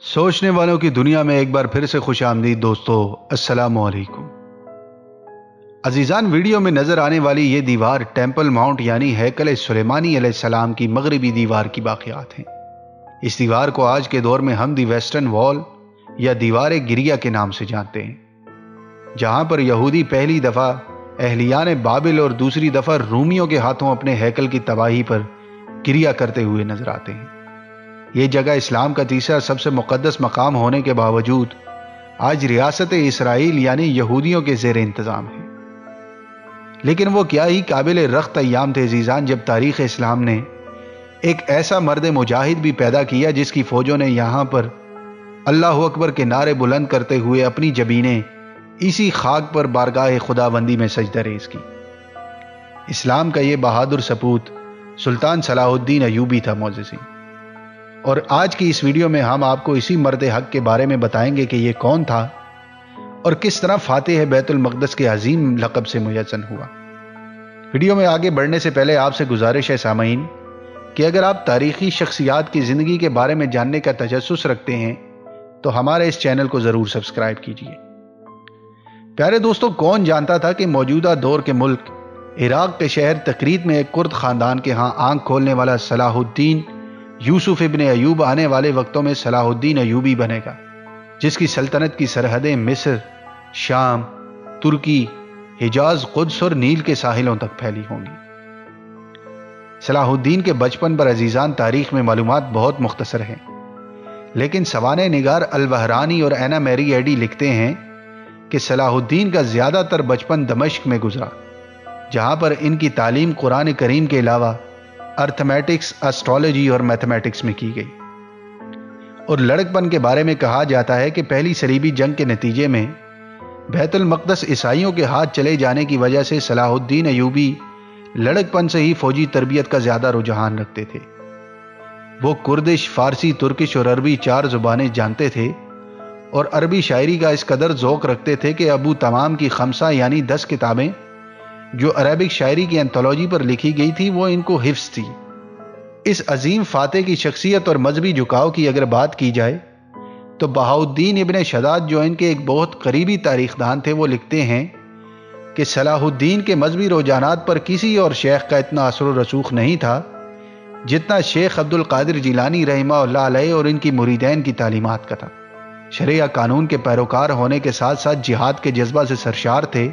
सोचने वालों की दुनिया में एक बार फिर से खुश आमदीद दोस्तों, अस्सलाम वालेकुम। अजीजान, वीडियो में नजर आने वाली ये दीवार टेंपल माउंट यानी हैकल सुलेमानी अलैहिस्सलाम की मगरबी दीवार की बाक़ियात हैं। इस दीवार को आज के दौर में हम दी वेस्टर्न वॉल या दीवार गिरिया के नाम से जानते हैं, जहां पर यहूदी पहली दफा अहलियान बाबिल और दूसरी दफा रूमियों के हाथों अपने हैकल की तबाही पर गिरिया करते हुए नजर आते हैं। ये जगह इस्लाम का तीसरा सबसे मुक़द्दस मकाम होने के बावजूद आज रियासत इसराइल यानी यहूदियों के ज़ेर इंतज़ाम है। लेकिन वो क्या ही काबिल रख्त अय्याम थे अज़ीज़ान, जब तारीख़ इस्लाम ने एक ऐसा मर्द मुजाहिद भी पैदा किया जिसकी फ़ौजों ने यहाँ पर अल्लाह अकबर के नारे बुलंद करते हुए अपनी जबीनें इसी खाक पर बारगाह खुदाबंदी में सजदा रेज़ की। इस्लाम का ये बहादुर सपूत सुल्तान सलाहुद्दीन अयूबी था मोअज़्ज़िज़ीन। और आज की इस वीडियो में हम आपको इसी मर्द हक के बारे में बताएंगे कि ये कौन था और किस तरह फातिह बैतुल मक़दस के अजीम लक़ब से मुयज्जन हुआ। वीडियो में आगे बढ़ने से पहले आपसे गुजारिश है सामईन कि अगर आप तारीख़ी शख्सियात की ज़िंदगी के बारे में जानने का तजस्सुस रखते हैं तो हमारे इस चैनल को ज़रूर सब्सक्राइब कीजिए। प्यारे दोस्तों, कौन जानता था कि मौजूदा दौर के मुल्क इराक़ के शहर तकरीत में एक कुर्द ख़ानदान के यहाँ आंख खोलने वाला सलाहुद्दीन यूसुफ इब्ने अयूब आने वाले वक्तों में सलाहुद्दीन अयूबी बनेगा, जिसकी सल्तनत की सरहदें मिस्र, शाम, तुर्की, हिजाज, कुद्स और नील के साहिलों तक फैली होंगी। सलाहुद्दीन के बचपन पर अजीजान तारीख में मालूमात बहुत मुख्तसर हैं, लेकिन सवाने निगार अल-बहरानी और एना मैरी एडी लिखते हैं कि सलाहुद्दीन का ज़्यादातर बचपन दमिश्क में गुजरा, जहाँ पर इनकी तालीम कुरान करीम के अलावा अर्थमेटिक्स, एस्ट्रोलॉजी और मैथमेटिक्स में की गई। और लड़कपन के बारे में कहा जाता है कि पहली सलीबी जंग के नतीजे में बैतुल मक़दस ईसाइयों के हाथ चले जाने की वजह से सलाहुद्दीन अयूबी लड़कपन से ही फौजी तरबियत का ज़्यादा रुझान रखते थे। वो कुर्दिश, फ़ारसी, तुर्किश और अरबी 4 ज़ुबानें जानते थे और अरबी शायरी का इस कदर ज़ौक़ रखते थे कि अबू तमाम की खमसा यानी 10 किताबें जो अरबिक शायरी की एंथोलॉजी पर लिखी गई थी वो इनको हिफ्ज़ थी। इस अजीम फातेह की शख्सियत और मजहबी झुकाव की अगर बात की जाए तो बहाउद्दीन इब्ने शदाद, जो इनके एक बहुत करीबी तारीखदान थे, वो लिखते हैं कि सलाहुद्दीन के मजहबी रुझानात पर किसी और शेख का इतना असर व रसूख नहीं था जितना शेख अब्दुल कादिर जिलानी रहमतुल्लाह अलैह और इनकी मुरीदैन की तालीमात का था। शरिया कानून के पैरोकार होने के साथ साथ जिहाद के जज्बा से सरशार थे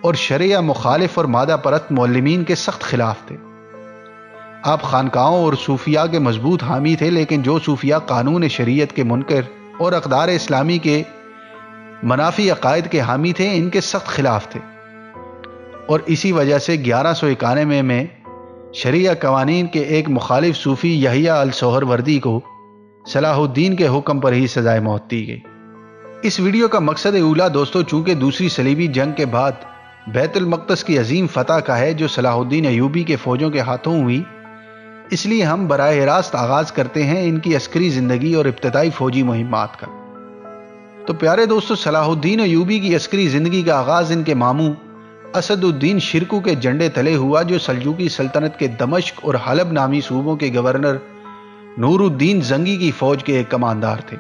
और शरिया मुखालिफ और मादा परस्त मौलमीन के सख्त खिलाफ थे। आप खानकाओं और सूफिया के मजबूत हामी थे, लेकिन जो सूफिया कानून शरीयत के मुनकर और अक़दार इस्लामी के मनाफी अकायद के हामी थे, इनके सख्त खिलाफ थे। और इसी वजह से 1191 में शरिया कवानीन के एक मुखालिफ सूफी यहिया अल सोहरवर्दी को सलाहुद्दीन के हुक्म पर ही सजाए मौत दी गई। इस वीडियो का मकसद उला दोस्तों, चूंकि दूसरी सलीबी जंग के बाद बैतुल मक़दस की अजीम फतह का है जो सलाहुद्दीन अयूबी के फ़ौजों के हाथों हुई, इसलिए हम बराह रास्त आगाज़ करते हैं इनकी अस्करी ज़िंदगी और इब्तदाई फ़ौजी मुहिम्मात का। तो प्यारे दोस्तों, सलाहुद्दीन अयूबी की अस्करी ज़िंदगी का आगाज़ इनके मामू असदुद्दीन शिरकू के झंडे तले हुआ, जो सल्जूकी सल्तनत के दमिश्क और हलब नामी सूबों के गवर्नर नूरुद्दीन जंगी की फ़ौज के एक कमांडार थे।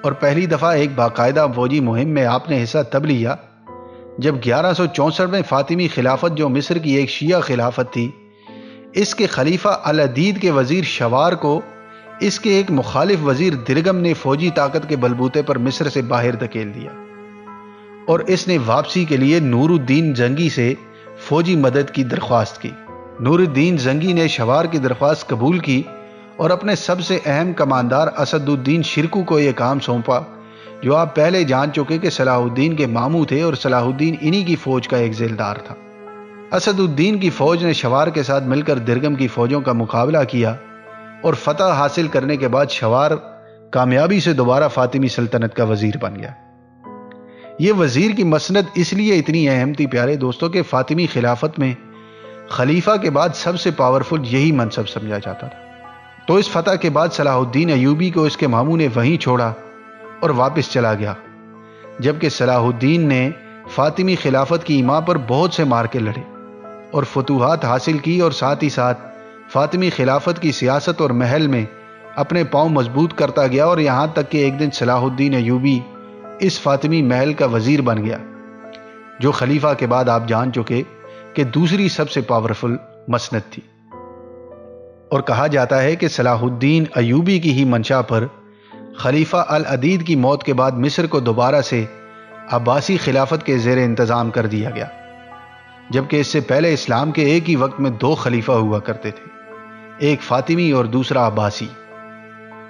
और पहली दफ़ा एक बाकायदा फ़ौजी मुहिम में आपने हिस्सा तब लिया जब 1164 में फ़ातिमी खिलाफत, जो मिस्र की एक शिया खिलाफत थी, इसके खलीफा अल-अदीद के वज़ीर शवार को इसके एक मुखालिफ वज़ीर दिरगम ने फ़ौजी ताकत के बलबूते पर मिस्र से बाहर धकेल दिया और इसने वापसी के लिए नूरुद्दीन जंगी से फ़ौजी मदद की दरख्वास्त की। नूरुद्दीन जंगी ने शवार की दरख्वास्त कबूल की और अपने सबसे अहम कमांडार असदुद्दीन शिरकू को यह काम सौंपा, जो आप पहले जान चुके कि सलाहुद्दीन के मामू थे और सलाहुद्दीन इन्हीं की फ़ौज का एक ज़िलदार था। असदुद्दीन की फ़ौज ने शवार के साथ मिलकर दिरगम की फ़ौजों का मुकाबला किया और फतह हासिल करने के बाद शवार कामयाबी से दोबारा फ़ातिमी सल्तनत का वज़ीर बन गया। ये वज़ीर की मसनद इसलिए इतनी अहम थी प्यारे दोस्तों कि फ़ातिमी खिलाफत में खलीफा के बाद सबसे पावरफुल यही मनसब समझा जाता था। तो इस फतह के बाद सलाहुद्दीन अयूबी को इसके मामू ने वहीं छोड़ा और वापस चला गया, जबकि सलाहुद्दीन ने फ़ातिमी खिलाफत की इमा पर बहुत से मार्के लड़े और फतूहात हासिल की और साथ ही साथ फ़ातिमी खिलाफत की सियासत और महल में اپنے پاؤں مضبوط کرتا گیا اور یہاں تک کہ ایک دن صلاح الدین ایوبی اس فاطمی محل کا وزیر بن گیا، جو خلیفہ کے بعد آپ جان چکے کہ دوسری سب سے پاورفل مسند تھی۔ اور کہا جاتا ہے کہ صلاح الدین ایوبی کی ہی منشا پر خلیفہ العدید کی موت کے بعد مصر کو دوبارہ سے عباسی خلافت کے زیر انتظام کر دیا گیا، جبکہ اس سے پہلے اسلام کے ایک ہی وقت میں 2 خلیفہ ہوا کرتے تھے، ایک فاطمی اور دوسرا عباسی۔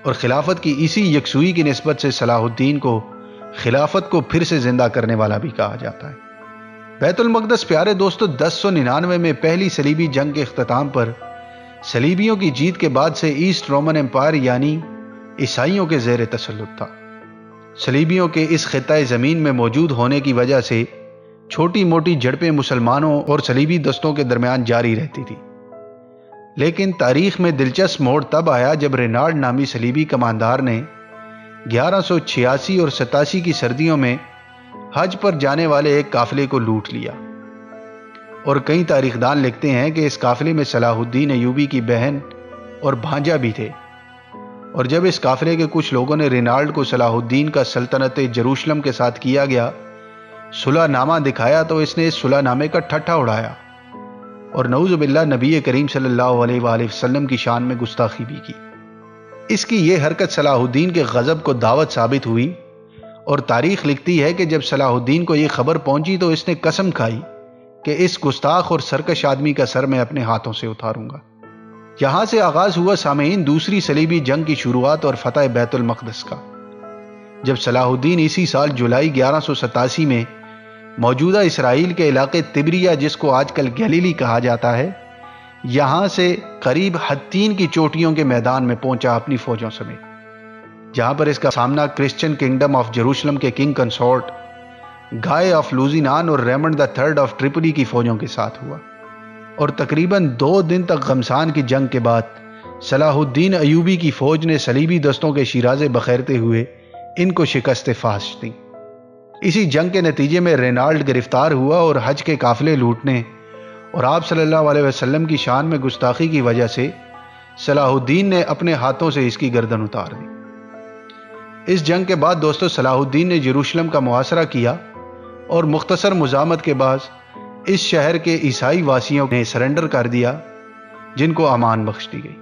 اور خلافت کی اسی یکسوئی کی نسبت سے صلاح الدین کو خلافت کو پھر سے زندہ کرنے والا بھی کہا جاتا ہے۔ بیت المقدس پیارے دوستو 1099 میں پہلی صلیبی جنگ کے اختتام پر صلیبیوں کی جیت کے بعد سے ایسٹ رومن امپائر یعنی عیسائیوں کے زیر تسلط تھا۔ صلیبیوں کے اس خطۂ زمین میں موجود ہونے کی وجہ سے چھوٹی موٹی جھڑپیں مسلمانوں اور صلیبی دستوں کے درمیان جاری رہتی تھی، لیکن تاریخ میں دلچسپ موڑ تب آیا جب رینالڈ نامی صلیبی کماندار نے 1186 اور 87 کی سردیوں میں حج پر جانے والے ایک قافلے کو لوٹ لیا۔ اور کئی تاریخ دان لکھتے ہیں کہ اس قافلے میں صلاح الدین ایوبی کی بہن اور بھانجا بھی تھے، اور جب اس قافلے کے کچھ لوگوں نے رینالڈ کو صلاح الدین کا سلطنت جروسلم کے ساتھ کیا گیا صلح نامہ دکھایا تو اس نے اس صلح نامے کا ٹھٹھا اڑایا اور نعوذ باللہ نبی کریم صلی اللہ علیہ وآلہ وسلم کی شان میں گستاخی بھی کی۔ اس کی یہ حرکت صلاح الدین کے غضب کو دعوت ثابت ہوئی، اور تاریخ لکھتی ہے کہ جب صلاح الدین کو یہ خبر پہنچی تو اس نے قسم کھائی کہ اس گستاخ اور سرکش آدمی کا سر میں اپنے ہاتھوں سے اتاروں گا۔ یہاں سے آغاز ہوا سامعین دوسری صلیبی جنگ کی شروعات اور فتح بیت المقدس کا، جب صلاح الدین اسی سال جولائی 1187 میں موجودہ اسرائیل کے علاقے تبریہ، جس کو آج کل گلیلی کہا جاتا ہے، یہاں سے قریب حطین کی چوٹیوں کے میدان میں پہنچا اپنی فوجوں سمیت، جہاں پر اس کا سامنا کرسچن کنگڈم آف جروسلم کے کنگ کنسورٹ گائے آف لوزینان اور Raymond the third of triple E کی فوجوں کے ساتھ ہوا۔ اور تقریباً 2 دن تک غمسان کی جنگ کے بعد صلاح الدین ایوبی کی فوج نے صلیبی دستوں کے شیرازے بخیرتے ہوئے ان کو شکست فاش دی۔ اسی جنگ کے نتیجے میں رینالڈ گرفتار ہوا اور حج کے قافلے لوٹنے اور آپ صلی اللہ علیہ وسلم کی شان میں گستاخی کی وجہ سے صلاح الدین نے اپنے ہاتھوں سے اس کی گردن اتار دی۔ اس جنگ کے بعد دوستو صلاح الدین نے یروشلم کا محاصرہ کیا اور مختصر مزاحمت کے بعد اس شہر کے عیسائی واسیوں نے سرنڈر کر دیا، جن کو امان بخش دی گئی۔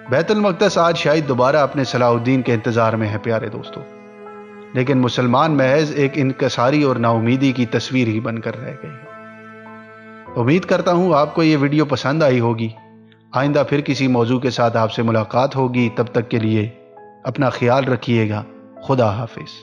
بیت المقدس آج شاید دوبارہ اپنے صلاح الدین کے انتظار میں ہے پیارے دوستو، لیکن مسلمان محض ایک انکساری اور نا امیدی کی تصویر ہی بن کر رہ گئے۔ امید کرتا ہوں آپ کو یہ ویڈیو پسند آئی ہوگی۔ آئندہ پھر کسی موضوع کے ساتھ آپ سے ملاقات ہوگی، تب تک کے لیے اپنا خیال رکھیے گا۔ خدا حافظ۔